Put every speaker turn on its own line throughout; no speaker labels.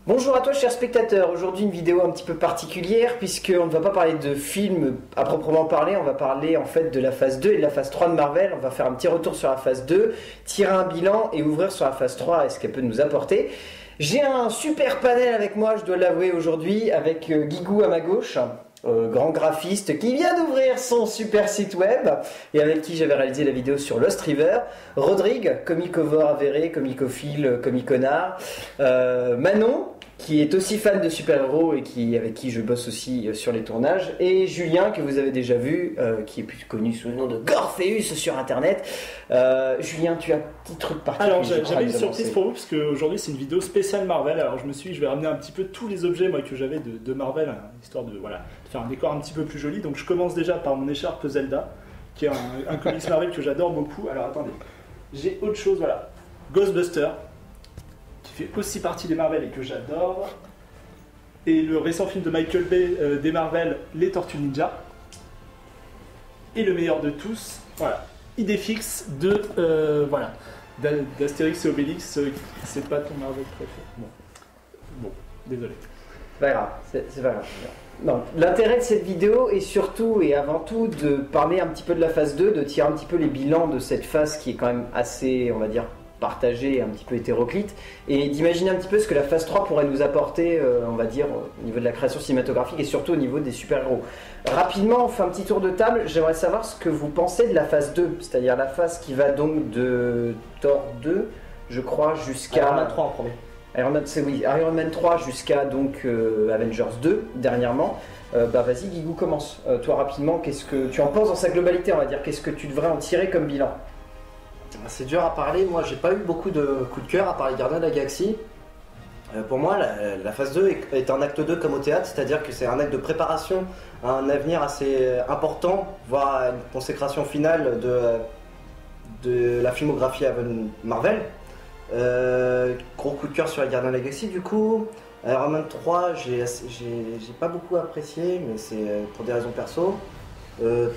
Bonjour à toi chers spectateurs, aujourd'hui une vidéo un petit peu particulière puisqu'on ne va pas parler de films à proprement parler, on va parler en fait de la phase 2 et de la phase 3 de Marvel. On va faire un petit retour sur la phase 2, tirer un bilan et ouvrir sur la phase 3 et ce qu'elle peut nous apporter. J'ai un super panel avec moi, je dois l'avouer aujourd'hui, avec Guigou à ma gauche, grand graphiste qui vient d'ouvrir son super site web et avec qui j'avais réalisé la vidéo sur Lost River, Rodrigue, comicovore avéré, comicophile, comiconard, Manon, qui est aussi fan de super-héros et avec qui je bosse aussi sur les tournages, et Julien, que vous avez déjà vu, qui est plus connu sous le nom de Gorpheus sur internet. Julien, tu as un petit truc particulier.
Alors j'avais une surprise pour vous, parce qu'aujourd'hui c'est une vidéo spéciale Marvel. Alors je me suis dit, je vais ramener un petit peu tous les objets moi, que j'avais de Marvel, hein, histoire de faire un décor un petit peu plus joli. Donc je commence déjà par mon écharpe Zelda, qui est un comics Marvel que j'adore beaucoup. Alors attendez, j'ai autre chose, voilà, Ghostbusters, qui fait aussi partie des Marvel et que j'adore, et le récent film de Michael Bay des Marvel, Les Tortues Ninja, et le meilleur de tous, voilà, Idéfix d'Astérix et Obélix, c'est pas ton Marvel préféré. Bon, désolé.
C'est pas grave, c'est pas grave. Non, l'intérêt de cette vidéo est surtout et avant tout de parler un petit peu de la phase 2, de tirer un petit peu les bilans de cette phase qui est quand même assez, on va dire, partagée, un petit peu hétéroclite, et d'imaginer un petit peu ce que la phase 3 pourrait nous apporter, on va dire, au niveau de la création cinématographique et surtout au niveau des super-héros. Rapidement, on fait un petit tour de table. J'aimerais savoir ce que vous pensez de la phase 2, c'est-à-dire la phase qui va donc de Thor 2, je crois, jusqu'à...
Iron Man 3 en premier.
Iron Man 3 jusqu'à donc Avengers 2 dernièrement. Vas-y Guigou, commence. Toi rapidement, qu'est-ce que tu en penses dans sa globalité, on va dire, qu'est-ce que tu devrais en tirer comme bilan?
C'est dur à parler, moi j'ai pas eu beaucoup de coups de cœur à part les Gardiens de la Galaxie. Pour moi la phase 2 est un acte 2 comme au théâtre, c'est-à-dire que c'est un acte de préparation à un avenir assez important, voire à une consécration finale de la filmographie Marvel. Gros coup de cœur sur les Gardiens de la Galaxie du coup. Iron Man 3 j'ai pas beaucoup apprécié, mais c'est pour des raisons perso.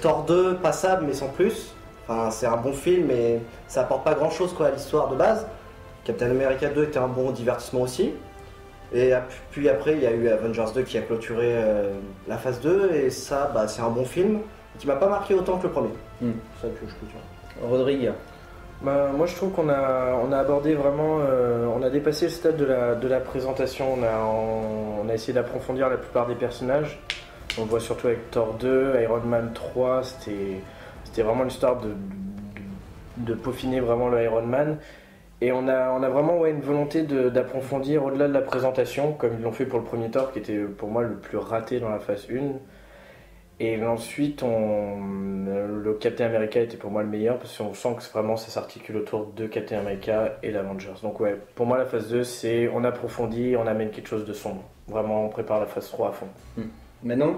Thor 2 passable mais sans plus. Enfin, c'est un bon film mais ça apporte pas grand chose à l'histoire de base. Captain America 2 était un bon divertissement aussi. Et puis après il y a eu Avengers 2 qui a clôturé la phase 2 et ça c'est un bon film qui m'a pas marqué autant que le premier.
C'est ça que je clôture. Rodrigue.
Moi je trouve qu'on a abordé vraiment, on a dépassé le stade de la présentation, on a essayé d'approfondir la plupart des personnages. On le voit surtout avec Thor 2, Iron Man 3, c'était vraiment l'histoire de peaufiner vraiment le Iron Man. Et on a vraiment une volonté d'approfondir au-delà de la présentation, comme ils l'ont fait pour le premier Thor, qui était pour moi le plus raté dans la phase 1. Et ensuite, le Captain America était pour moi le meilleur, parce qu'on sent que vraiment ça s'articule autour de Captain America et l'Avengers. Donc ouais, pour moi la phase 2, c'est on approfondit, on amène quelque chose de sombre. Vraiment, on prépare la phase 3 à fond.
Manon?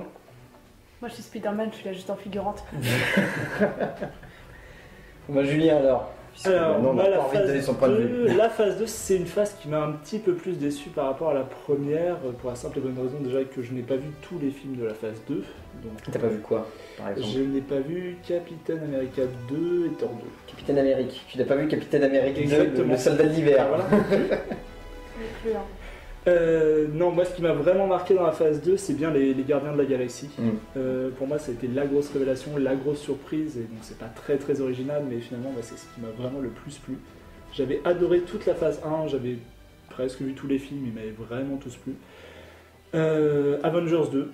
Moi je suis Spider-Man, je suis là juste en figurante.
Julien alors.
Alors, moi, la phase 2, c'est une phase qui m'a un petit peu plus déçu par rapport à la première, pour la simple et bonne raison déjà que je n'ai pas vu tous les films de la phase 2.
T'as pas vu quoi, par exemple?
Je n'ai pas vu Captain America 2 et Thor 2.
Capitaine Amérique. Tu n'as pas vu Capitaine Amérique 2,
Exactement.
le soldat de l'hiver.
Voilà.
Plus, hein.
Non, moi ce qui m'a vraiment marqué dans la phase 2, c'est bien les Gardiens de la Galaxie. Pour moi, ça a été la grosse révélation, la grosse surprise, et donc c'est pas très original, mais finalement c'est ce qui m'a vraiment le plus plu. J'avais adoré toute la phase 1, j'avais presque vu tous les films, ils m'avaient vraiment tous plu. Avengers 2,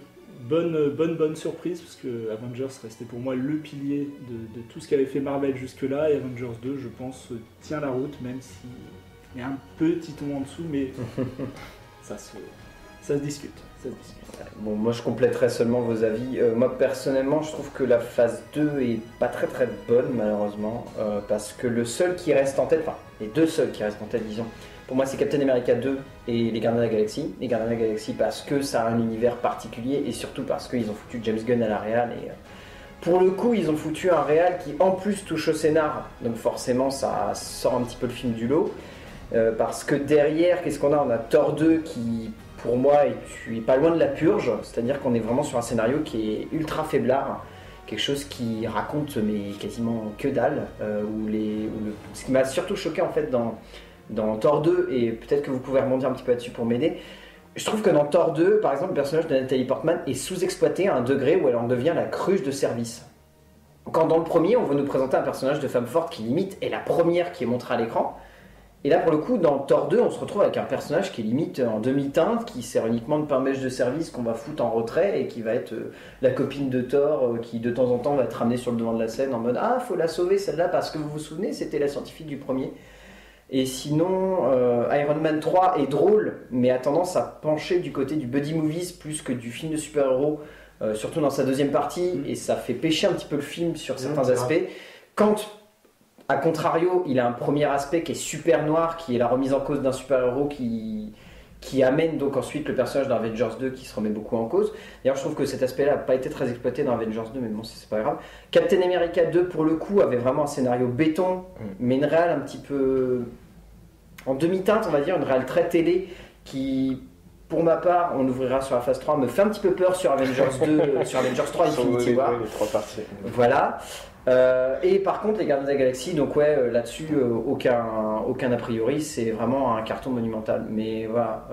bonne surprise, parce que Avengers restait pour moi le pilier de tout ce qu'avait fait Marvel jusque-là, et Avengers 2, je pense, tient la route, même si il y a un petit ton en dessous, mais ça se discute.
Bon, moi je compléterai seulement vos avis. Moi personnellement, je trouve que la phase 2 est pas très bonne malheureusement, parce que le seul qui reste en tête, enfin les deux seuls qui restent en tête disons, pour moi c'est Captain America 2 et les Gardiens de la Galaxie. Les Gardiens de la Galaxie parce que ça a un univers particulier et surtout parce qu'ils ont foutu James Gunn à la réal et pour le coup ils ont foutu un réal qui en plus touche au scénar, donc forcément ça sort un petit peu le film du lot. Parce que derrière, qu'est-ce qu'on a? On a Thor 2 qui, pour moi, est pas loin de la purge, c'est-à-dire qu'on est vraiment sur un scénario qui est ultra faiblard, quelque chose qui raconte mais quasiment que dalle. Ce qui m'a surtout choqué en fait dans Thor 2, et peut-être que vous pouvez rebondir un petit peu là-dessus pour m'aider. Je trouve que dans Thor 2, par exemple, le personnage de Natalie Portman est sous-exploité à un degré où elle en devient la cruche de service. Quand dans le premier, on veut nous présenter un personnage de femme forte qui limite est la première qui est montrée à l'écran. Et là, pour le coup, dans Thor 2, on se retrouve avec un personnage qui est limite en demi-teinte, qui sert uniquement de pain-mèche de service qu'on va foutre en retrait et qui va être la copine de Thor qui de temps en temps va être ramenée sur le devant de la scène en mode « Ah, faut la sauver celle-là parce que vous vous souvenez, c'était la scientifique du premier ». Et sinon, Iron Man 3 est drôle, mais a tendance à pencher du côté du buddy movies plus que du film de super-héros, surtout dans sa deuxième partie, et ça fait pêcher un petit peu le film sur certains aspects. Quand, à contrario, il a un premier aspect qui est super noir, qui est la remise en cause d'un super-héros qui amène donc ensuite le personnage dans Avengers 2 qui se remet beaucoup en cause. D'ailleurs, je trouve que cet aspect-là n'a pas été très exploité dans Avengers 2, mais bon, c'est pas grave. Captain America 2, pour le coup, avait vraiment un scénario béton, mais une réal un petit peu en demi-teinte, on va dire, une réal très télé qui, pour ma part, on ouvrira sur la phase 3, me fait un petit peu peur sur Avengers 2, sur Avengers 3 Infinity War.
Les 3 parties.
Voilà. Et par contre, les Gardiens de la Galaxie, donc ouais, là-dessus, aucun a priori, c'est vraiment un carton monumental. Mais voilà,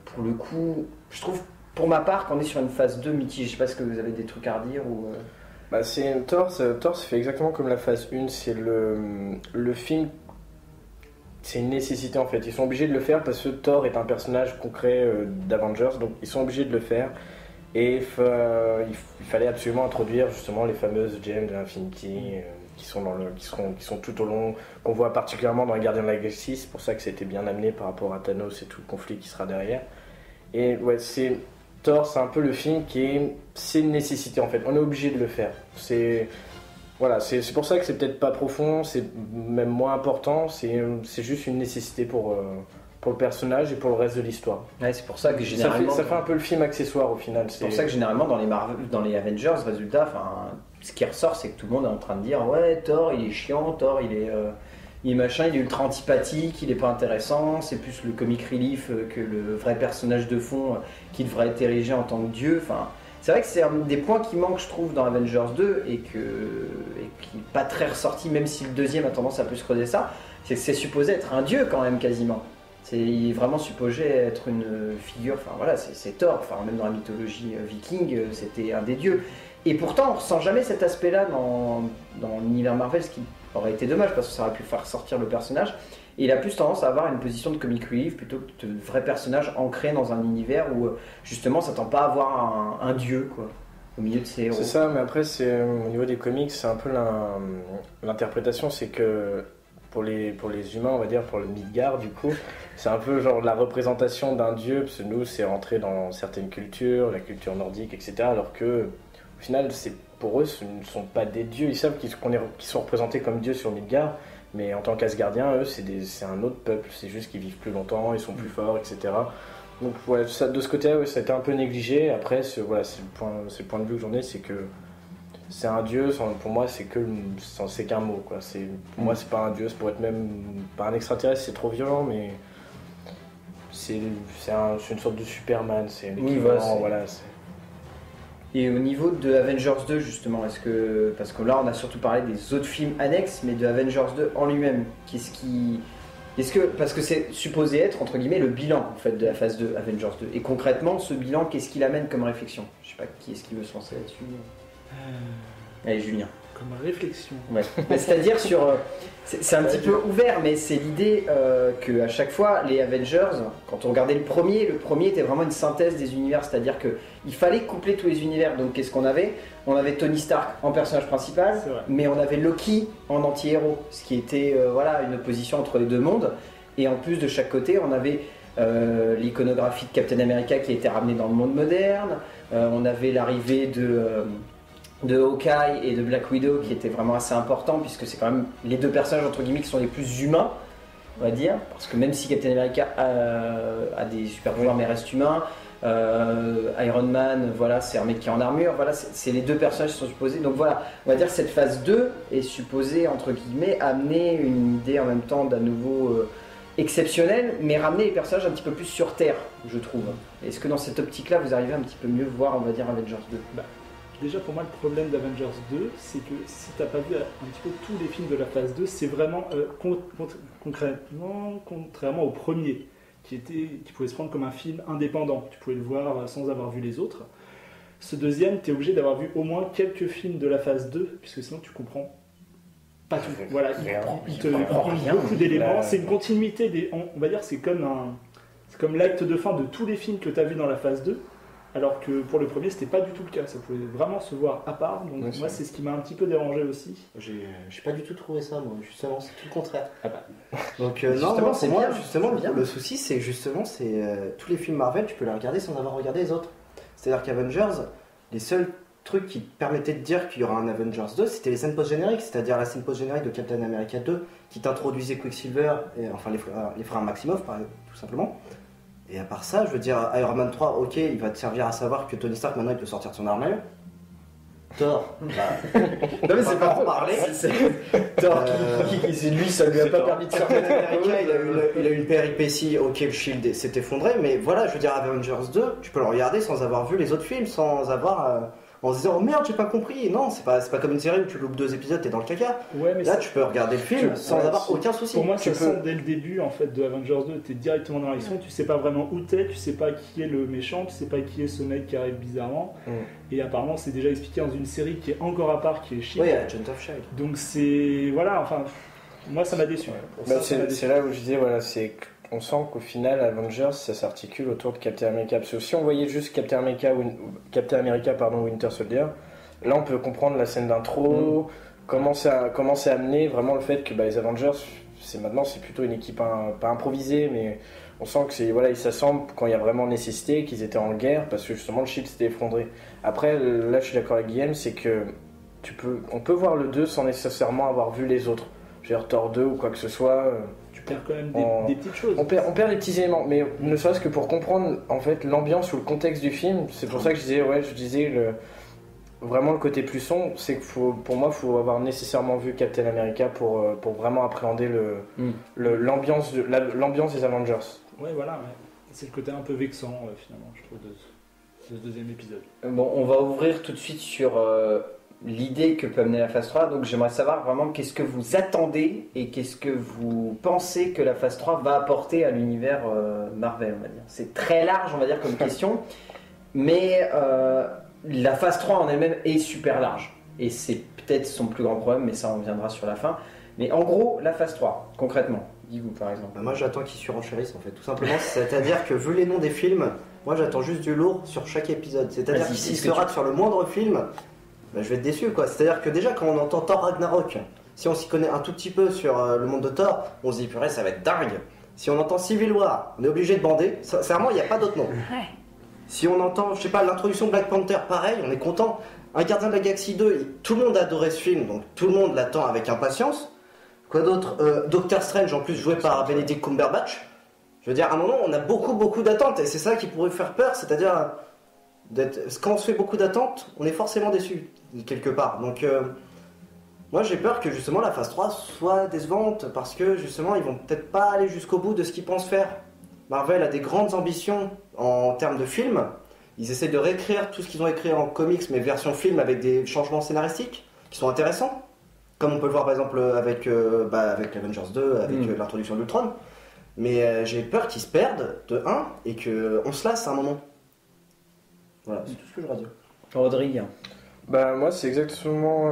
pour le coup, je trouve, pour ma part, qu'on est sur une phase 2 mitigée. Je sais pas si vous avez des trucs à redire ou...
Bah, Thor, ça fait exactement comme la phase 1, c'est le film, c'est une nécessité en fait. Ils sont obligés de le faire parce que Thor est un personnage concret d'Avengers, donc ils sont obligés de le faire. Et il fallait absolument introduire justement les fameuses gemmes de l'Infinity qui sont tout au long, qu'on voit particulièrement dans les Gardiens de la Galaxie. C'est pour ça que ça a été bien amené par rapport à Thanos et tout le conflit qui sera derrière. Et ouais, Thor, c'est un peu le film c'est une nécessité en fait. On est obligé de le faire. C'est pour ça que c'est peut-être pas profond, c'est même moins important. C'est juste une nécessité pour le personnage et pour le reste de l'histoire.
Ouais, c'est pour ça que généralement...
Ça fait un peu le film accessoire au final.
C'est pour ça que généralement dans les Avengers, résultat, ce qui ressort, c'est que tout le monde est en train de dire « Ouais, Thor, il est chiant, Thor, il est machin, il est ultra antipathique, il est pas intéressant, c'est plus le comic relief que le vrai personnage de fond qui devrait être érigé en tant que dieu. » C'est vrai que c'est un des points qui manque, je trouve, dans Avengers 2 et qui n'est pas très ressorti, même si le deuxième a tendance à plus creuser ça, c'est que c'est supposé être un dieu quand même, quasiment. Il est vraiment supposé être une figure, c'est Thor, même dans la mythologie viking, c'était un des dieux. Et pourtant, on ressent jamais cet aspect-là dans l'univers Marvel, ce qui aurait été dommage parce que ça aurait pu faire sortir le personnage. Et il a plus tendance à avoir une position de comic relief plutôt que de vrai personnage ancré dans un univers où justement ça tend pas à avoir un dieu quoi, au milieu de ses héros.
C'est ça, mais après au niveau des comics, c'est un peu l'interprétation, c'est que pour les humains, on va dire, pour le Midgard, du coup, c'est un peu genre la représentation d'un dieu, parce que nous, c'est rentré dans certaines cultures, la culture nordique, etc. Alors que, au final, pour eux, ce ne sont pas des dieux. Ils savent qu'ils sont représentés comme dieux sur Midgard, mais en tant qu'Asgardiens, eux, c'est un autre peuple. C'est juste qu'ils vivent plus longtemps, ils sont plus forts, etc. Donc, ouais, de ce côté-là, ouais, ça a été un peu négligé. Après, c'est le point de vue que j'en ai, c'est que c'est un dieu, pour moi c'est qu'un mot quoi. Pour moi c'est pas un dieu, ça pourrait être même pas un extraterrestre, c'est trop violent, mais c'est une sorte de Superman, c'est l'équivalent,
Et au niveau de Avengers 2 justement, parce que là on a surtout parlé des autres films annexes, mais de Avengers 2 en lui-même, parce que c'est supposé être entre guillemets le bilan en fait de la phase 2 Avengers 2, et concrètement ce bilan, qu'est-ce qu'il amène comme réflexion? Je sais pas qui est-ce qui veut se lancer là-dessus. Allez, Julien.
Comme réflexion.
Ouais. C'est-à-dire c'est un petit peu ouvert, mais c'est l'idée qu'à chaque fois, les Avengers, quand on regardait le premier était vraiment une synthèse des univers, c'est-à-dire qu'il fallait coupler tous les univers. Donc qu'est-ce qu'on avait? On avait Tony Stark en personnage principal, mais on avait Loki en anti-héros, ce qui était une opposition entre les deux mondes. Et en plus de chaque côté, on avait l'iconographie de Captain America qui était ramenée dans le monde moderne, on avait l'arrivée de Hawkeye et de Black Widow qui était vraiment assez important, puisque c'est quand même les deux personnages entre guillemets qui sont les plus humains, on va dire, parce que même si Captain America a des super pouvoirs mais reste humain, Iron Man, c'est un mec qui est en armure, c'est les deux personnages qui sont supposés, donc voilà, on va dire que cette phase 2 est supposée entre guillemets amener une idée en même temps d'un nouveau exceptionnel, mais ramener les personnages un petit peu plus sur Terre, je trouve. Est-ce que dans cette optique-là, vous arrivez un petit peu mieux voir, on va dire, Avengers 2?
Déjà pour moi le problème d'Avengers 2, c'est que si t'as pas vu un petit peu tous les films de la phase 2, c'est vraiment concrètement, contrairement au premier, qui pouvait se prendre comme un film indépendant, tu pouvais le voir sans avoir vu les autres. Ce deuxième, t'es obligé d'avoir vu au moins quelques films de la phase 2, puisque sinon tu comprends pas tout. Voilà, il te manque beaucoup d'éléments, c'est une continuité, on va dire c'est comme l'acte de fin de tous les films que tu as vus dans la phase 2. Alors que pour le premier, c'était pas du tout le cas. Ça pouvait vraiment se voir à part. Donc moi, c'est ce qui m'a un petit peu dérangé aussi.
J'ai pas du tout trouvé ça, moi. Justement, c'est tout le contraire.
Ah bah.
Donc
Justement,
non,
c'est
pour moi,
bien,
justement,
c'est bien.
le souci, c'est justement, tous les films Marvel, tu peux les regarder sans avoir regardé les autres. C'est-à-dire qu'Avengers, les seuls trucs qui te permettaient de dire qu'il y aura un Avengers 2, c'était les scènes post-génériques, c'est-à-dire la scène post-générique de Captain America 2, qui t'introduisait Quicksilver, et, enfin les frères Maximoff, tout simplement. Et à part ça, je veux dire, Iron Man 3, ok, il va te servir à savoir que Tony Stark maintenant il peut sortir de son armure. Thor, bah,
Non mais c'est pas
en parler.
Thor qui lui ça lui a pas permis de
Captain
sortir.
America, il a eu une péripétie, ok, le Shield s'est effondré, mais voilà, je veux dire, Avengers 2, tu peux le regarder sans avoir vu les autres films, sans avoir. En se disant, oh merde, j'ai pas compris. Non, c'est pas comme une série où tu loupes 2 épisodes, t'es dans le caca.
Ouais, mais
là, tu peux regarder le film sans avoir aucun souci.
Pour moi, ça sent dès le début en fait de Avengers 2, t'es directement dans l'action, tu sais pas vraiment où t'es, tu sais pas qui est le méchant, tu sais pas qui est ce mec qui arrive bizarrement. Et apparemment, c'est déjà expliqué dans une série qui est encore à part, qui est Shield.
Oui, Agent of Shield.
Donc c'est voilà, enfin, moi ça m'a déçu.
Bah, c'est là où je disais, voilà, on sent qu'au final, Avengers, ça s'articule autour de Captain America. Parce que si on voyait juste Captain America, Winter Soldier, là on peut comprendre la scène d'intro, comment c'est amené, vraiment le fait que les Avengers, c'est plutôt une équipe pas improvisée, mais on sent que ils s'assemblent quand il y a vraiment nécessité, qu'ils étaient en guerre, parce que justement le Shield s'était effondré. Après, là je suis d'accord avec Guillaume, c'est que on peut voir le 2 sans nécessairement avoir vu les autres. Je veux dire, Thor 2 ou quoi que ce soit.
Tu perds quand même des petites choses.
On perd des petits éléments, mais ne serait-ce que pour comprendre en fait l'ambiance ou le contexte du film. C'est pour ça que je disais vraiment le côté plus sombre, c'est que pour moi, il faut avoir nécessairement vu Captain America pour vraiment appréhender l'ambiance des Avengers.
Ouais, voilà, ouais. C'est le côté un peu vexant finalement, je trouve, de ce deuxième épisode.
Bon, on va ouvrir tout de suite sur l'idée que peut amener la phase 3. Donc j'aimerais savoir vraiment qu'est-ce que vous attendez et qu'est-ce que vous pensez que la phase 3 va apporter à l'univers Marvel, on va dire. C'est très large, on va dire, comme question, mais la phase 3 en elle-même est super large. Et c'est peut-être son plus grand problème, mais ça on viendra sur la fin. Mais en gros, la phase 3, concrètement, dis-vous par exemple.
Bah moi j'attends qu'ils surenchérissent en fait, tout simplement. C'est-à-dire que vu les noms des films, moi j'attends juste du lourd sur chaque épisode. C'est-à-dire que s'ils se ratent sur le moindre film, bah, je vais être déçu quoi. C'est-à-dire que déjà quand on entend Thor Ragnarok, si on s'y connaît un tout petit peu sur le monde de Thor, on se dit purée ça va être dingue. Si on entend Civil War, on est obligé de bander. Sincèrement, il n'y a pas d'autre nom.
Ouais.
Si on entend, je sais pas, l'introduction de Black Panther, pareil, on est content. Un Gardien de la Galaxie 2, tout le monde a adoré ce film, donc tout le monde l'attend avec impatience. Quoi d'autre Doctor Strange, en plus joué par Benedict Cumberbatch. Je veux dire, à un moment, on a beaucoup d'attentes, et c'est ça qui pourrait faire peur, c'est-à-dire, quand on se fait beaucoup d'attentes, on est forcément déçu, quelque part. Donc, moi j'ai peur que justement la phase 3 soit décevante, parce que justement, ils vont peut-être pas aller jusqu'au bout de ce qu'ils pensent faire. Marvel a des grandes ambitions en termes de films. Ils essaient de réécrire tout ce qu'ils ont écrit en comics, mais version film avec des changements scénaristiques qui sont intéressants. Comme on peut le voir par exemple avec Avengers 2, avec l'introduction d'Ultron. Mais j'ai peur qu'ils se perdent de 1 et qu'on se lasse à un moment. Voilà, c'est tout ce que j'aurais à dire.
Rodrigue.
Bah moi c'est exactement...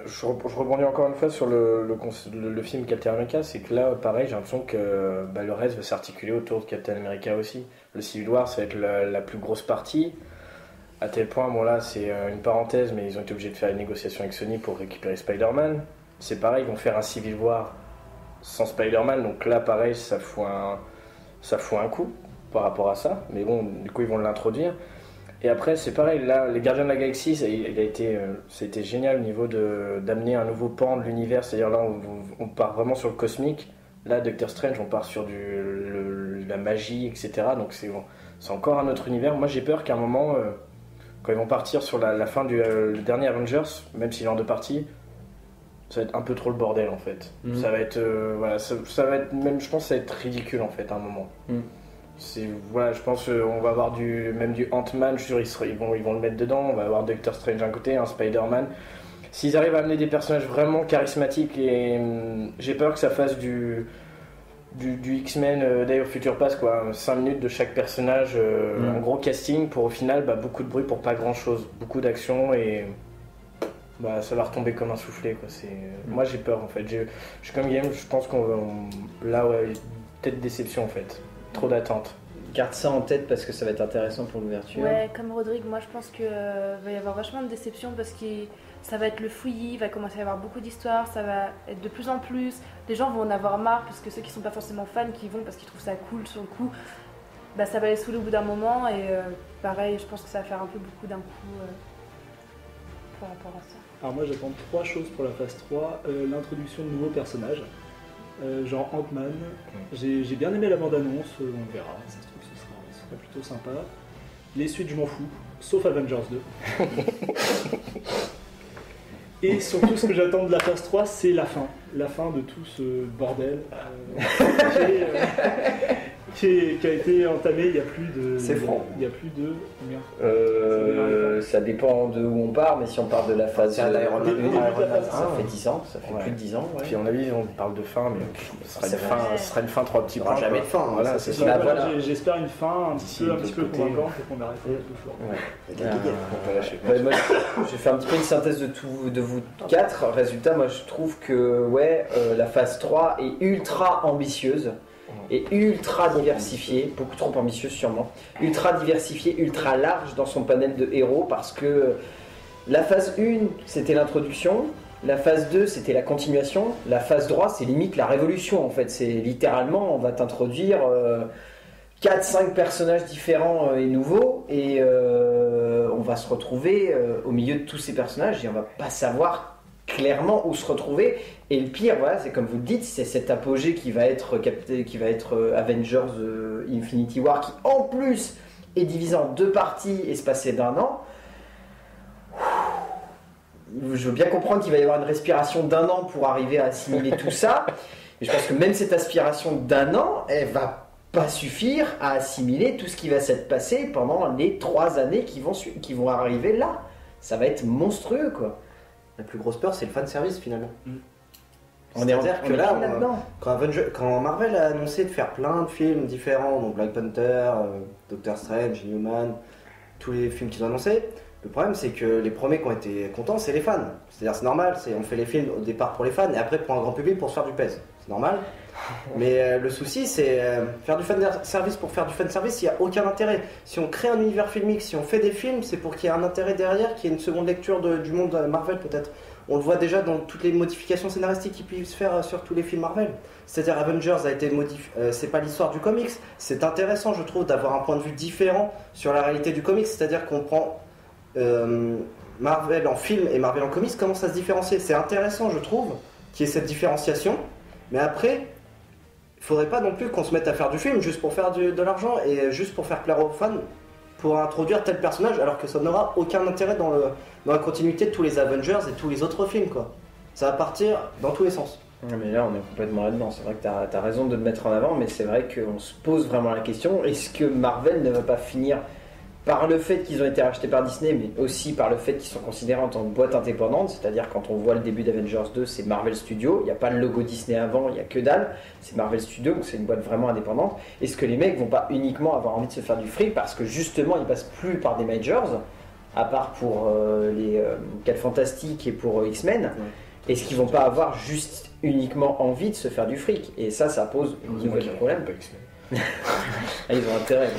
je rebondis encore une fois sur le film Captain America, c'est que là pareil j'ai l'impression que le reste va s'articuler autour de Captain America aussi. Le Civil War ça va être la plus grosse partie, à tel point, bon là c'est une parenthèse, mais ils ont été obligés de faire une négociation avec Sony pour récupérer Spider-Man. C'est pareil, ils vont faire un Civil War sans Spider-Man, donc là pareil ça fout un coup par rapport à ça, mais bon du coup ils vont l'introduire. Et après, c'est pareil, là, les Gardiens de la Galaxie, ça a été génial au niveau d'amener un nouveau pan de l'univers. C'est-à-dire là, on part vraiment sur le cosmique. Là, Doctor Strange, on part sur la magie, etc. Donc c'est encore un autre univers. Moi, j'ai peur qu'à un moment, quand ils vont partir sur la fin du dernier Avengers, même s'il est en 2 parties, ça va être un peu trop le bordel, en fait. Ça va être, ça va être même, je pense, ça va être ridicule, en fait, à un moment. Voilà, je pense qu'on va avoir même du Ant-Man, je suis sûr ils vont le mettre dedans, on va avoir Doctor Strange d'un côté, un Spider-Man. S'ils arrivent à amener des personnages vraiment charismatiques, et j'ai peur que ça fasse du X-Men Day of Future Past, quoi. 5 minutes de chaque personnage, un gros casting pour au final beaucoup de bruit pour pas grand chose, beaucoup d'action et ça va retomber comme un soufflé, quoi. Moi j'ai peur en fait, je suis comme Guillaume, je pense là peut-être déception en fait, trop d'attentes.
Garde ça en tête parce que ça va être intéressant pour l'ouverture.
Ouais, comme Rodrigue, moi je pense qu'il va y avoir vachement de déception parce que ça va être le fouillis, il va commencer à y avoir beaucoup d'histoires, ça va être de plus en plus. Les gens vont en avoir marre parce que ceux qui sont pas forcément fans, qui vont parce qu'ils trouvent ça cool sur le coup, ça va les saouler au bout d'un moment et pareil, je pense que ça va faire un peu beaucoup d'un coup par rapport à ça.
Alors moi j'attends 3 choses pour la phase 3, l'introduction de nouveaux personnages, genre Ant-Man, j'ai bien aimé la bande-annonce, on verra, ça se trouve ce sera plutôt sympa. Les suites je m'en fous, sauf Avengers 2. Et surtout ce que j'attends de la phase 3 c'est la fin de tout ce bordel qui a été entamé il y a plus de...
C'est franc.
Il y a plus de... combien
Ça dépend de où on part, mais si on part de la phase
C'est à l'Iron Man.
ça fait 10 ans, ça fait plus de 10 ans. Ouais.
Puis à mon avis on parle de fin, mais ce sera une fin 3 petits
Il n'y aura
points.
jamais de fin.
Voilà,
ça,
c'est
Bah,
ça.
voilà,
voilà.
J'espère une fin un petit peu
côté.
convaincante et qu'on arrête tout fort.
Ouais.
Il y a des guillemets.
On peut lâcher.
Ouais, moi, je vais faire un petit peu une synthèse de vous 4. Résultat, moi je trouve que la phase 3 est ultra ambitieuse et ultra diversifiée, beaucoup trop ambitieuse sûrement, ultra diversifiée, ultra large dans son panel de héros parce que la phase 1 c'était l'introduction, la phase 2 c'était la continuation, la phase 3 c'est limite la révolution en fait, c'est littéralement on va t'introduire 4-5 personnages différents et nouveaux et on va se retrouver au milieu de tous ces personnages et on va pas savoir clairement où se retrouver et le pire c'est comme vous le dites, c'est cet apogée qui va être Avengers Infinity War qui en plus est divisé en 2 parties espacées d'1 an. Je veux bien comprendre qu'il va y avoir une respiration d'1 an pour arriver à assimiler tout ça, mais je pense que même cette aspiration d'1 an elle va pas suffire à assimiler tout ce qui va s'être passé pendant les 3 années qui vont arriver là. Ça va être monstrueux quoi.
La plus grosse peur, c'est le fanservice finalement.
On est
C'est-à-dire que là,
là-dedans.
quand Marvel a annoncé de faire plein de films différents, donc Black Panther, Doctor Strange, Inhuman, tous les films qu'ils ont annoncés, le problème c'est que les premiers qui ont été contents, c'est les fans. C'est-à-dire c'est normal, on fait les films au départ pour les fans et après pour un grand public pour se faire du pèse. C'est normal. Mais le souci c'est faire du fanservice pour faire du fanservice, il n'y a aucun intérêt. Si on crée un univers filmique, si on fait des films, c'est pour qu'il y ait un intérêt derrière, qu'il y ait une seconde lecture du monde Marvel peut-être. On le voit déjà dans toutes les modifications scénaristiques qu'ils puissent faire sur tous les films Marvel. C'est-à-dire Avengers a été modifié, c'est pas l'histoire du comics. C'est intéressant je trouve d'avoir un point de vue différent sur la réalité du comics. C'est-à-dire qu'on prend Marvel en film et Marvel en comics, comment ça se différencie. C'est intéressant je trouve qu'il y ait cette différenciation. Mais après, il faudrait pas non plus qu'on se mette à faire du film juste pour faire de l'argent et juste pour faire plaire aux fans, pour introduire tel personnage, alors que ça n'aura aucun intérêt dans la continuité de tous les Avengers et tous les autres films, quoi. Ça va partir dans tous les sens.
Ouais, mais là on est complètement là-dedans, c'est vrai que tu as raison de le mettre en avant, mais c'est vrai qu'on se pose vraiment la question, est-ce que Marvel ne va pas finir par le fait qu'ils ont été rachetés par Disney, mais aussi par le fait qu'ils sont considérés en tant que boîte indépendante, c'est-à-dire quand on voit le début d'Avengers 2, c'est Marvel Studios, il n'y a pas le logo Disney avant, il n'y a que dalle, c'est Marvel Studios, donc c'est une boîte vraiment indépendante. Est-ce que les mecs vont pas uniquement avoir envie de se faire du fric parce que justement ils passent plus par des majors, à part pour les 4 Fantastiques et pour X-Men, est-ce qu'ils vont pas avoir juste uniquement envie de se faire du fric? Et ça pose un nouvel problème. Ah, ils ont intérêt.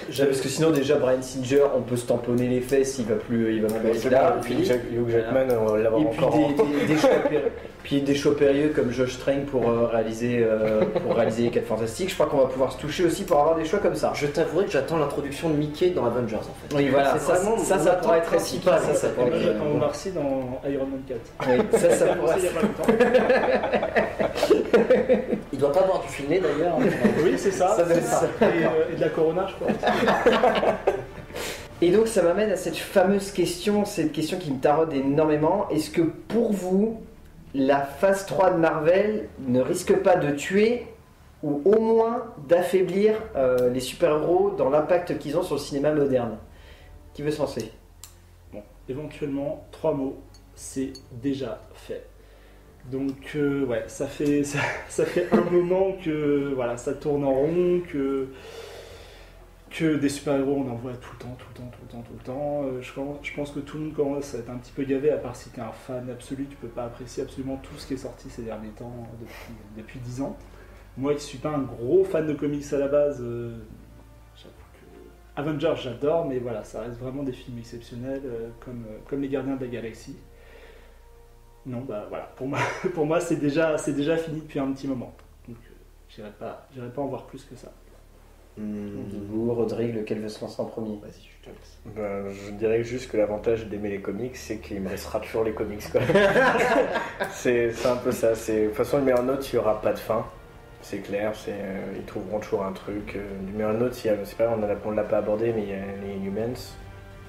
Parce que sinon déjà Bryan Singer, on peut se tamponner les fesses, il va plus être là.
Hugh Jackman, on va l'avoir
Et puis
encore.
des choix périlleux comme Josh Trank pour réaliser les 4 Fantastiques. Je crois qu'on va pouvoir se toucher aussi pour avoir des choix comme ça.
Je t'avouerai que j'attends l'introduction de Mickey dans Avengers en fait.
Oui voilà,
C'est vraiment
ça
mon
pourrait être
principal.
efficace. Ça pourrait
Moi
être-
j'attends Omar Sy dans Iron Man 4.
Oui, ça
Ça
pourrait
il y a pas longtemps.
Il doit pas avoir du filmé d'ailleurs.
Oui c'est ça.
Ça doit être ça.
Et de la Corona je crois.
Et donc ça m'amène à cette fameuse question, cette question qui me taraude énormément. Est-ce que pour vous, la phase 3 de Marvel ne risque pas de tuer ou au moins d'affaiblir les super-héros dans l'impact qu'ils ont sur le cinéma moderne. Qui veut se lancer?
Bon, éventuellement, 3 mots, c'est déjà fait. Donc ouais, ça fait un moment que voilà, ça tourne en rond, que des super-héros on en voit tout le temps. Je pense que tout le monde commence à être un petit peu gavé, à part si t'es un fan absolu, tu peux pas apprécier absolument tout ce qui est sorti ces derniers temps, depuis 10 ans. Moi qui suis pas un gros fan de comics à la base, j'avoue que Avengers j'adore, mais voilà, ça reste vraiment des films exceptionnels, comme Les Gardiens de la Galaxie. Non, bah voilà, pour moi c'est déjà fini depuis un petit moment. Donc j'irai pas en voir plus que ça.
Vous, Rodrigue, lequel veut se lancer en premier?
Vas-y, je te laisse.
Ben, je dirais juste que l'avantage d'aimer les comics, c'est qu'il me restera toujours les comics, quoi. c'est un peu ça. De toute façon, le meilleur note, il n'y aura pas de fin. C'est clair, ils trouveront toujours un truc. Du meilleur note, c'est pas, on ne l'a pas abordé, mais il y a les Humans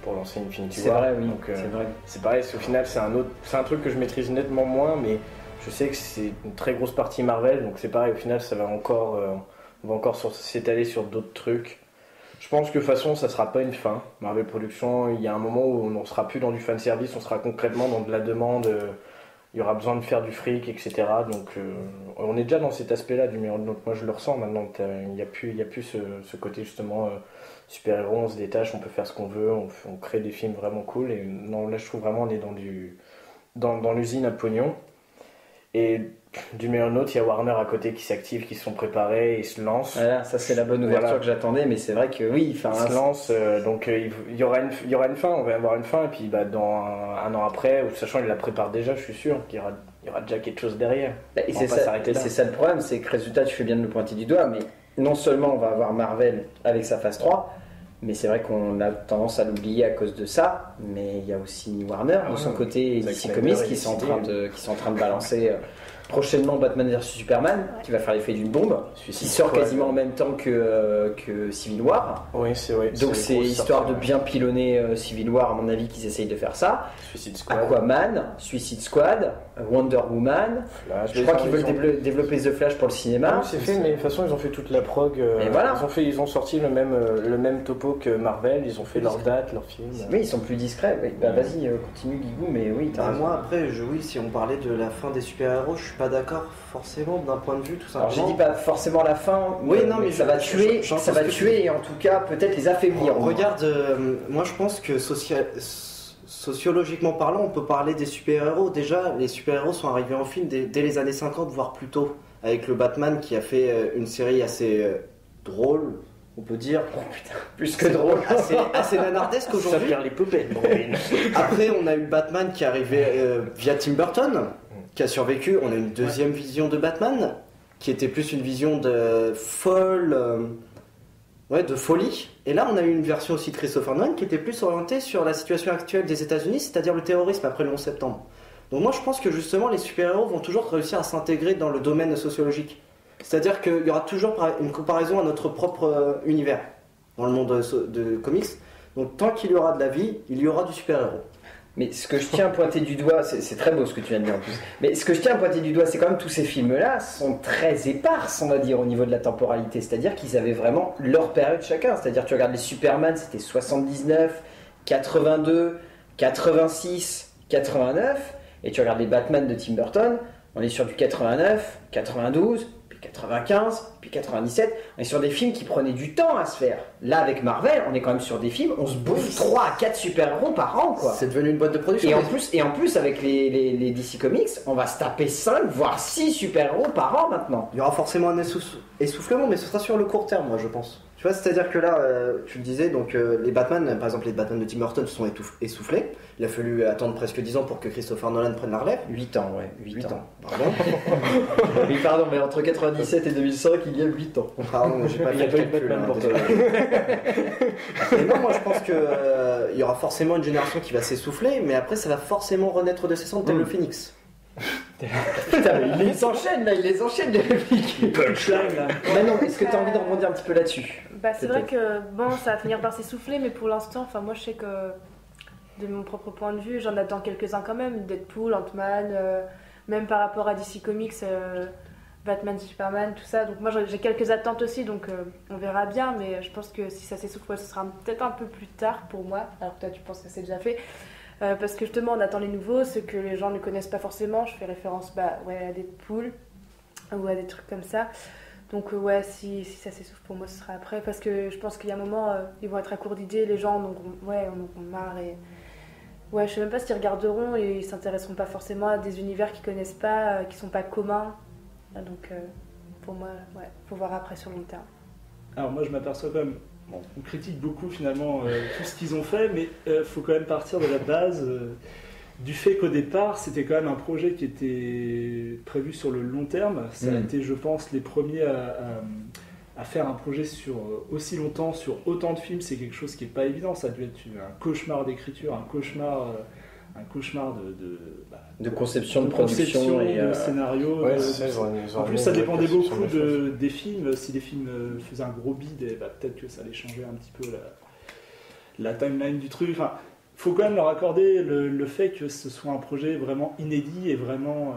pour lancer Infinity
C'est
War.
vrai, oui.
Donc,
c'est vrai.
c'est pareil, au final, c'est un truc que je maîtrise nettement moins, mais je sais que c'est une très grosse partie Marvel, donc c'est pareil, au final, ça va encore. On va encore s'étaler sur d'autres trucs. Je pense que de toute façon, ça sera pas une fin. Marvel Productions, il y a un moment où on ne sera plus dans du fanservice, on sera concrètement dans de la demande. Il y aura besoin de faire du fric, etc. Donc on est déjà dans cet aspect-là du meilleur. Donc moi je le ressens maintenant. Il n'y a plus ce côté justement super-héros, on se détache, on peut faire ce qu'on veut, on crée des films vraiment cool. Et non, là je trouve vraiment on est dans l'usine à pognon. Et du meilleur note, il y a Warner à côté qui s'active, qui se sont préparés, ils se lancent.
Voilà, ça c'est la bonne ouverture
Voilà.
que j'attendais, mais c'est vrai que oui,
Ils se lancent, donc il y aura une fin, on va avoir une fin, et puis dans un an après, ou sachant qu'ils la préparent déjà, je suis sûr qu'il y aura déjà quelque chose derrière.
Et
On
c'est
va pas
ça,
s'arrêter là.
c'est ça le problème, c'est que résultat, tu fais bien de le pointer du doigt, mais non seulement on va avoir Marvel avec sa phase 3, mais c'est vrai qu'on a tendance à l'oublier à cause de ça, mais il y a aussi Warner de son côté et
Zack
DC
Snyder
Comics
est
qui sont
décidé.
qui sont en train de balancer prochainement Batman vs Superman, qui va faire l'effet d'une bombe, qui sort
Squad.
quasiment en même temps que Civil War.
Oui, c'est vrai.
Donc c'est histoire de bien pilonner Civil War, à mon avis, qu'ils essayent de faire ça.
Suicide Squad.
Aquaman, Suicide Squad, Wonder Woman.
Flash,
Je crois qu'ils veulent développer The Flash pour le cinéma.
c'est fait, mais de toute façon, ils ont fait toute la prog.
Et voilà.
Ils ont sorti le même topo que Marvel, ils ont fait leur date, leur film.
Oui, ils sont plus discrets. Oui. Bah, vas-y, continue, Guigou, mais oui, t'as raison.
Moi après, oui, si on parlait de la fin des super-héros, je suis pas d'accord forcément d'un point de vue tout simplement.
Alors, je dis pas forcement la fin,
Oui, non, mais
ça va tuer,
j'entends
ça va
ce que
tuer et en tout cas peut-être les affaiblir.
Regarde, moi je pense que sociologiquement parlant, on peut parler des super-héros. Déjà, les super-héros sont arrivés en film dès les années 50, voire plus tôt, avec le Batman qui a fait une série assez drôle, on peut dire.
Oh putain, plus que drôle.
Assez nanardesque
Ça
aujourd'hui.
faire les poupées.
Après, on a eu Batman qui est arrivé via Tim Burton, qui a survécu. On a une deuxième vision de Batman, qui était plus une vision de de folie. Et là, on a eu une version aussi de Christopher Nolan qui était plus orientée sur la situation actuelle des États-Unis, c'est-à-dire le terrorisme après le 11 septembre. Donc moi, je pense que justement, les super-héros vont toujours réussir à s'intégrer dans le domaine sociologique. C'est-à-dire qu'il y aura toujours une comparaison à notre propre univers dans le monde de comics. Donc tant qu'il y aura de la vie, il y aura du super-héros.
Mais ce que je tiens à pointer du doigt, c'est très beau ce que tu viens de dire en plus. Mais ce que je tiens à pointer du doigt, c'est quand même tous ces films-là sont très éparses, on va dire, au niveau de la temporalité. C'est-à-dire qu'ils avaient vraiment leur période chacun. C'est-à-dire tu regardes les Superman, c'était 79, 82, 86, 89. Et tu regardes les Batman de Tim Burton, on est sur du 89, 92, puis 95, puis 97. On est sur des films qui prenaient du temps à se faire. Là, avec Marvel, on est quand même sur des films, on se bouffe 3 à 4 super-héros par an, quoi.
C'est devenu une boîte de production.
Et en plus, avec les DC Comics, on va se taper 5, voire 6 super-héros par an maintenant.
Il y aura forcément un essoufflement, mais ce sera sur le court terme, moi, je pense. Tu vois, c'est-à-dire que là, tu le disais, donc les Batman, par exemple, les Batman de Tim Burton se sont essoufflés. Il a fallu attendre presque 10 ans pour que Christopher Nolan prenne la relève.
8 ans, ouais. 8 ans.
Pardon.
Oui, pardon, mais entre 97 et 2005, il y a 8 ans.
Pardon, j'ai pas
Il n'y
fait
a
le
pas eu de
calcul.
Batman
hein,
pour toi.
désolé. Et non, moi je pense que il y aura forcément une génération qui va s'essouffler, mais après ça va forcément renaître de ses cendres tel le phénix.
Putain, mais il les enchaîne là, il les enchaîne les répliques.
Punchline là.
Manon, est-ce que tu as envie de rebondir un petit peu là-dessus?
Bah, c'est vrai
Peut-être.
que bon, ça va finir par s'essouffler, mais pour l'instant, enfin moi je sais que de mon propre point de vue, j'en attends quelques-uns quand même. Deadpool, Ant-Man, même par rapport à DC Comics, Batman, Superman, tout ça. Donc moi j'ai quelques attentes aussi, donc on verra bien, mais je pense que si ça s'essouffle, ce sera peut-être un peu plus tard pour moi, alors que toi tu penses que c'est déjà fait. Parce que justement on attend les nouveaux, ceux que les gens ne connaissent pas forcément. Je fais référence à Deadpool ou à des trucs comme ça. Donc ouais, si ça s'essouffle pour moi, ce sera après, parce que je pense qu'il y a un moment, ils vont être à court d'idées, les gens en auront marre et... Ouais, je sais même pas s'ils regarderont et ils s'intéresseront pas forcément à des univers qu'ils connaissent pas, qui sont pas communs. Donc pour moi, ouais, faut voir après sur le long terme.
Alors moi je m'aperçois quand même, on critique beaucoup finalement tout ce qu'ils ont fait, mais faut quand même partir de la base du fait qu'au départ c'était quand même un projet qui était prévu sur le long terme. Ça a été, je pense, les premiers à faire un projet sur aussi longtemps, sur autant de films. C'est quelque chose qui est pas évident. Ça a dû être un cauchemar d'écriture, un cauchemar
de conception, de production et
de scénario.
Ouais,
en plus, ça dépendait beaucoup des films. Si les films faisaient un gros bide, peut-être que ça allait changer un petit peu la timeline du truc. Enfin, faut quand même leur accorder le fait que ce soit un projet vraiment inédit et vraiment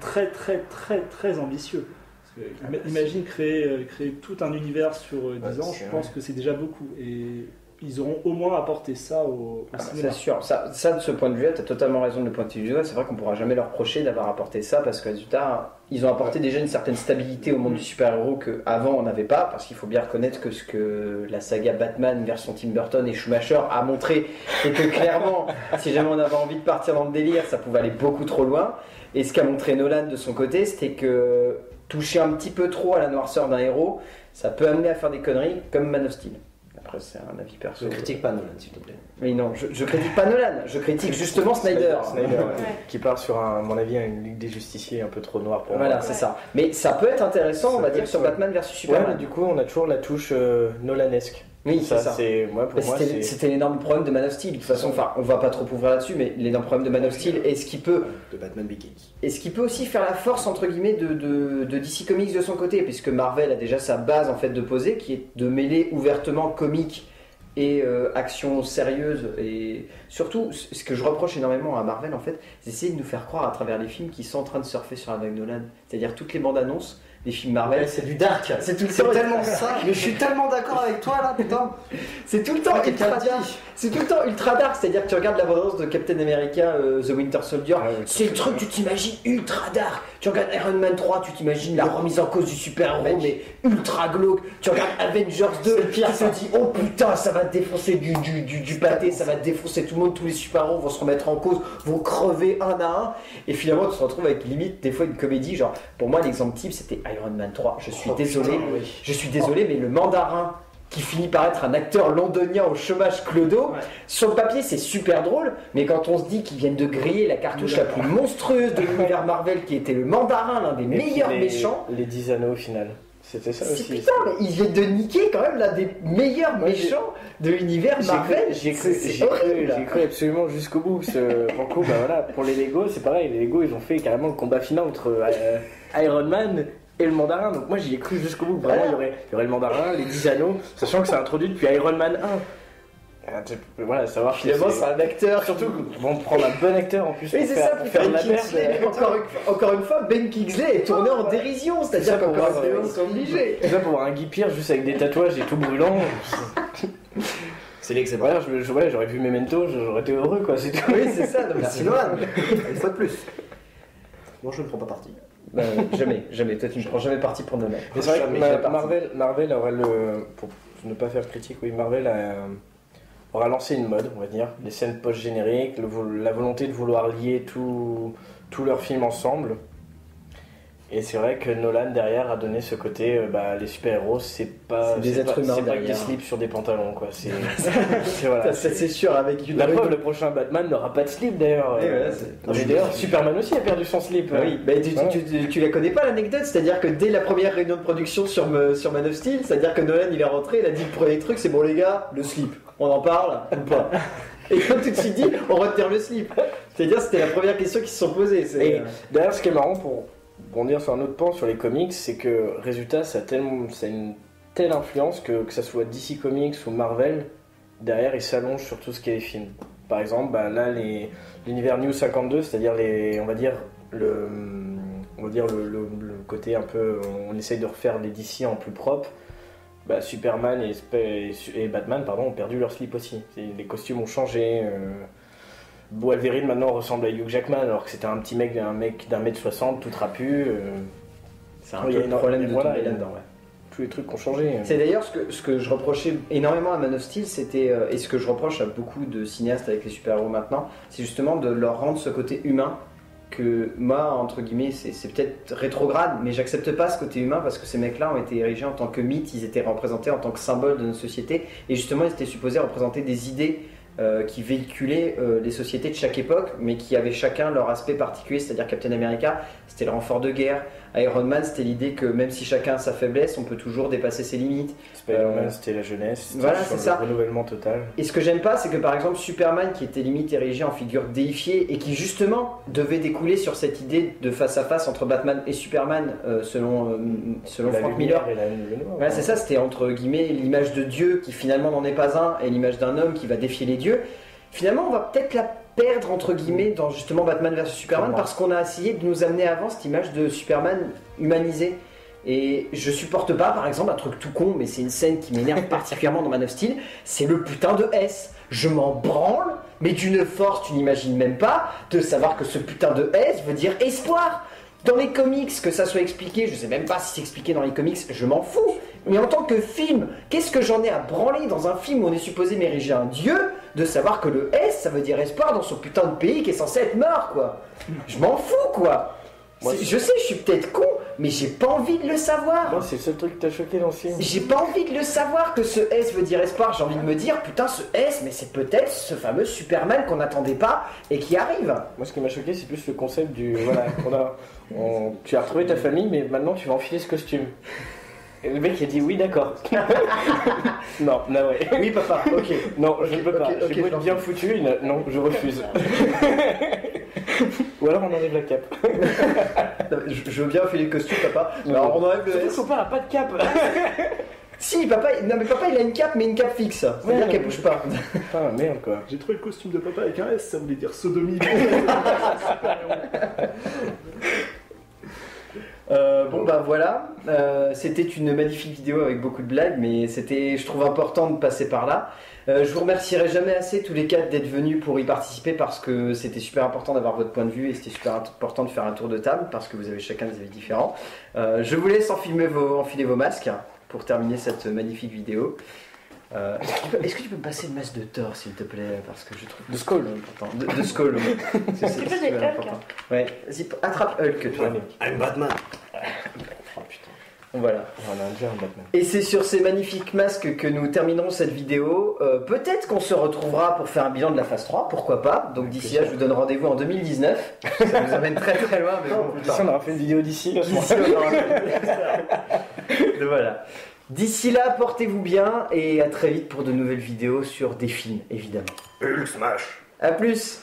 très très très très ambitieux. Parce que, imagine créer tout un univers sur 10 ans, je pense que c'est déjà beaucoup. Et ils auront au moins apporté ça au cinéma.
C'est sûr, ça de ce point de vue-là, tu as totalement raison de le pointer du doigt. C'est vrai qu'on ne pourra jamais leur reprocher d'avoir apporté ça, parce que résultat, ils ont apporté déjà une certaine stabilité au monde du super-héros qu'avant on n'avait pas, parce qu'il faut bien reconnaître que ce que la saga Batman version Tim Burton et Schumacher a montré, c'est que clairement, si jamais on avait envie de partir dans le délire, ça pouvait aller beaucoup trop loin. Et ce qu'a montré Nolan de son côté, c'était que toucher un petit peu trop à la noirceur d'un héros, ça peut amener à faire des conneries comme Man of Steel. Après, c'est un avis perso.
Je critique pas Nolan, s'il te plaît.
Mais non, je critique pas Nolan, je critique justement Snyder.
Qui part sur, à mon avis, une Ligue des Justiciers un peu trop noire pour moi.
Voilà, c'est ça. Mais ça peut être intéressant, on va dire, sur Batman versus Superman.
Ouais, mais du coup, on a toujours la touche Nolanesque.
Oui, c'est ça.
C'était
l'énorme problème de Man of Steel. De toute façon, on va pas trop ouvrir là-dessus, mais l'énorme problème de Man of Steel est ce qui peut.
De Batman Begins.
Et ce qui peut aussi faire la force, entre guillemets, de DC Comics de son côté, puisque Marvel a déjà sa base en fait de poser, qui est de mêler ouvertement comics et action sérieuse. Et surtout, ce que je reproche énormément à Marvel, en fait, c'est d'essayer de nous faire croire à travers les films qu'ils sont en train de surfer sur la vague Nolan. C'est-à-dire toutes les bandes annonces. Les films Marvel,
ouais, c'est du dark.
C'est
tellement ça. Mais je suis tellement d'accord avec toi là, putain.
C'est tout le temps ultra dark. C'est tout le temps ultra dark. C'est-à-dire que tu regardes la bande-annonce de Captain America, The Winter Soldier, c'est le truc, tu t'imagines ultra dark. Tu regardes Iron Man 3, tu t'imagines la remise en cause du super-héros, mais ultra glauque. Tu regardes Avengers 2, tu te dis oh putain, ça va défoncer du pâté, ça va défoncer tout le monde, tous les super-héros vont se remettre en cause, vont crever un à un. Et finalement, tu te retrouves avec limite des fois une comédie. Genre, pour moi, l'exemple type, c'était Iron Man 3. Je suis désolé, mais le mandarin qui finit par être un acteur londonien au chômage clodo, sur le papier c'est super drôle, mais quand on se dit qu'ils viennent de griller la cartouche la plus monstrueuse de l'univers Marvel, qui était le mandarin, l'un des meilleurs méchants.
Les 10 anneaux au final. C'était ça aussi.
Putain, mais ils viennent de niquer quand même l'un des meilleurs méchants de l'univers Marvel.
J'ai cru absolument jusqu'au bout. Pour coup, voilà, pour les Lego, c'est pareil. Les Lego, ils ont fait carrément le combat final entre Iron Man et le mandarin. Donc moi, j'y ai cru jusqu'au bout. Vraiment, il y aurait le mandarin, les 10 anneaux, sachant que c'est introduit depuis Iron Man 1. Voilà, savoir
finalement c'est un acteur.
Surtout vont prendre un bon acteur en plus
pour faire la merde. Encore une fois, Ben Kingsley est tourné en dérision, c'est-à-dire qu'encore ils sont obligés.
C'est ça pour voir un Guy Pearce juste avec des tatouages et tout brûlant.
C'est l'exemple.
J'aurais vu Memento, j'aurais été heureux quoi, c'est tout.
Oui, c'est ça.
Merci Nolan. Une fois de plus. Moi je ne prends pas parti.
Jamais. Toi tu ne prends jamais parti pour Nolan.
Mais c'est vrai que Marvel aurait pour ne pas faire critique, oui, Marvel aura lancé une mode, on va dire, les scènes post-génériques, la volonté de vouloir lier tous leurs films ensemble. Et c'est vrai que Nolan derrière a donné ce côté, les super-héros, c'est
des êtres humains,
c'est pas que des slips sur des pantalons, quoi.
Voilà, c'est sûr, avec une.
La preuve, le prochain Batman n'aura pas de slip d'ailleurs. D'ailleurs, Superman aussi a perdu son slip.
Oui, tu la connais pas l'anecdote, c'est-à-dire que dès la première réunion de production sur Man of Steel, c'est-à-dire que Nolan il est rentré, il a dit le premier truc, c'est bon les gars, le slip, on en parle ou pas? Et comme tout de suite dit, on retire le slip. C'est-à-dire c'était la première question qui se sont posées.
Et d'ailleurs, ce qui est marrant pour dire sur un autre pan sur les comics, c'est que résultat ça a une telle influence que ça soit DC Comics ou Marvel, derrière ils s'allongent sur tout ce qui est les films. Par exemple, là l'univers New 52, c'est-à-dire on va dire le côté un peu, on essaye de refaire les DC en plus propre. Bah, Superman et Batman ont perdu leur slip aussi. Les costumes ont changé. Wolverine maintenant ressemble à Hugh Jackman alors que c'était un petit mec d'un mètre 60 tout trapu.
C'est un peu le problème de tomber là-dedans.
Ouais. Tous les trucs ont changé.
C'est d'ailleurs ce que je reprochais énormément à Man of Steel, c'était, et ce que je reproche à beaucoup de cinéastes avec les super-héros maintenant, c'est justement de leur rendre ce côté humain que moi, entre guillemets, c'est peut-être rétrograde, mais j'accepte pas ce côté humain parce que ces mecs-là ont été érigés en tant que mythes, ils étaient représentés en tant que symbole de notre société, et justement ils étaient supposés représenter des idées qui véhiculaient les sociétés de chaque époque, mais qui avaient chacun leur aspect particulier, c'est-à-dire Captain America, c'était le renfort de guerre, Iron Man, c'était l'idée que même si chacun a sa faiblesse, on peut toujours dépasser ses limites.
Spider-Man, c'était la jeunesse,
voilà, c'est ça.
Le renouvellement total.
Et ce que j'aime pas, c'est que par exemple Superman, qui était limite érigé en figure déifiée et qui justement devait découler sur cette idée de face à face entre Batman et Superman, selon Frank Miller. Voilà, c'est ça, c'était entre guillemets l'image de Dieu qui finalement n'en est pas un et l'image d'un homme qui va défier les dieux. Finalement, on va peut-être la perdre entre guillemets dans justement Batman vs Superman parce qu'on a essayé de nous amener avant cette image de Superman humanisé. Et je supporte pas, par exemple, un truc tout con, mais c'est une scène qui m'énerve particulièrement dans Man of Steel, c'est le putain de S. Je m'en branle, mais d'une force, tu n'imagines même pas, de savoir que ce putain de S veut dire espoir. Dans les comics, que ça soit expliqué, je sais même pas si c'est expliqué dans les comics, je m'en fous. Mais en tant que film, qu'est-ce que j'en ai à branler dans un film où on est supposé m'ériger un dieu, de savoir que le S, ça veut dire espoir dans son putain de pays qui est censé être mort, quoi. Je m'en fous, quoi. Je sais, je suis peut-être con, mais j'ai pas envie de le savoir.
Moi, c'est le seul truc qui t'a choqué dans le film.
J'ai pas envie de le savoir que ce S veut dire espoir. J'ai envie de me dire, putain, ce S, mais c'est peut-être ce fameux Superman qu'on n'attendait pas et qui arrive.
Moi, ce qui m'a choqué, c'est plus le concept du. Voilà, tu as retrouvé ta famille, mais maintenant tu vas enfiler ce costume. Et le mec il a dit oui, d'accord. Non, ouais.
Oui, papa, ok.
Non, je ne peux pas.
Okay,
J'ai beau être bien foutu, non, je refuse. Ou alors on enlève la cape.
Je veux bien enfiler le costume, papa. Alors on enlève le S.
Son père n'a pas de cape.
Si, papa, non mais papa il a une cape, mais une cape fixe. C'est-à-dire qu'elle bouge pas.
Ah merde quoi.
J'ai trouvé le costume de papa avec un S, ça voulait dire sodomie.
Bon bah voilà, c'était une magnifique vidéo avec beaucoup de blagues, mais c'était, je trouve, important de passer par là. Je vous remercierai jamais assez tous les quatre d'être venus pour y participer parce que c'était super important d'avoir votre point de vue et c'était super important de faire un tour de table parce que vous avez chacun des avis différents. Je vous laisse enfiler vos masques pour terminer cette magnifique vidéo. Est-ce que tu peux me passer le masque de Thor s'il te plaît, parce que je trouve
de Skull
important. De Skull.
Tu peux des Hulk.
Ouais, vas-y, attrape Hulk toi.
I'm Batman.
Oh putain.
Voilà.
On a déjà un Batman.
Et c'est sur ces magnifiques masques que nous terminerons cette vidéo. Peut-être qu'on se retrouvera pour faire un bilan de la phase 3, pourquoi pas. Donc d'ici là, je vous donne rendez-vous en 2019. Ça nous amène très très loin, mais bon.
D'ici, on aura fait une vidéo d'ici.
D'ici, on aura fait. Voilà. D'ici là, portez-vous bien et à très vite pour de nouvelles vidéos sur des films, évidemment.
Hulk smash.
A plus.